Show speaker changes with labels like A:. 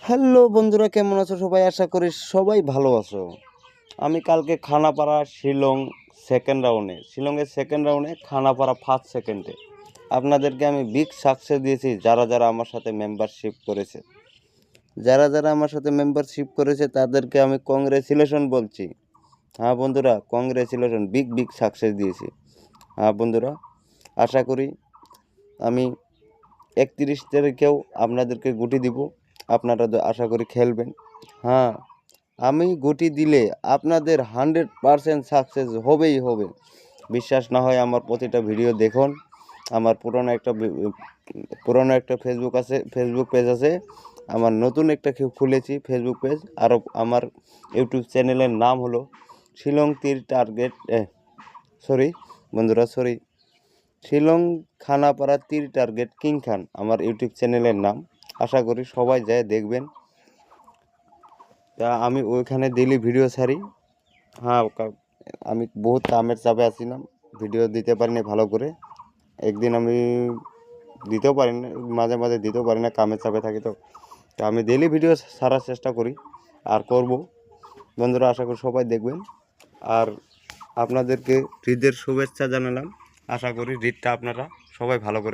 A: Hello বন্ধুরা, কেমন আছো সবাই? আশা করি সবাই ভালো আছো। আমি কালকে খানাপাড়া শিলংয়ের সেকেন্ড রাউন্ডে খানাপাড়া ফার্স্ট সেকেন্ডে আপনাদেরকে আমি বিগ সাকসেস দিয়েছি। যারা যারা আমার সাথে মেম্বারশিপ করেছে তাদেরকে আমি কংগ্রেচুলেশন বলছি। হ্যাঁ বন্ধুরা, কংগ্রেচুলেশন, বিগ বিগ সাকসেস দিয়েছি। হ্যাঁ বন্ধুরা, আশা করি আমি 31 তারিখেও আপনাদেরকে গুটি দিব। আপনারা আশা করি খেলবেন। হ্যাঁ, আমি গুটি দিলে আপনাদের 100% সাকসেস হবেই হবে। বিশ্বাস না হয় আমার প্রতিটা ভিডিও দেখুন। আমার পুরনো একটা ফেসবুক পেজ আছে। আমার নতুন একটা খুলেছি ফেসবুক পেজ। আরও আমার ইউটিউব চ্যানেলের নাম হলো শিলং তীর টার্গেট সরি বন্ধুরা, শিলং খানাপাড়া তীর টার্গেট কিং খান আমার ইউটিউব চ্যানেলের নাম। আশা করি সবাই যায় দেখবেন। তা আমি ওইখানে ডেইলি ভিডিও ছাড়ি। হ্যাঁ, আমি বহুত কামের চাপে আছিলাম, ভিডিও দিতে পারিনি ভালো করে। একদিন আমি দিতেও পারি না, মাঝে মাঝে দিতেও পারি না, কামের চাপে থাকি। তো আমি ডেইলি ভিডিও ছাড়ার চেষ্টা করি আর করব। বন্ধুরা, আশা করি সবাই দেখবেন। আর আপনাদেরকে ঈদের শুভেচ্ছা জানালাম। আশা করি ঈদটা আপনারা সবাই ভালো করে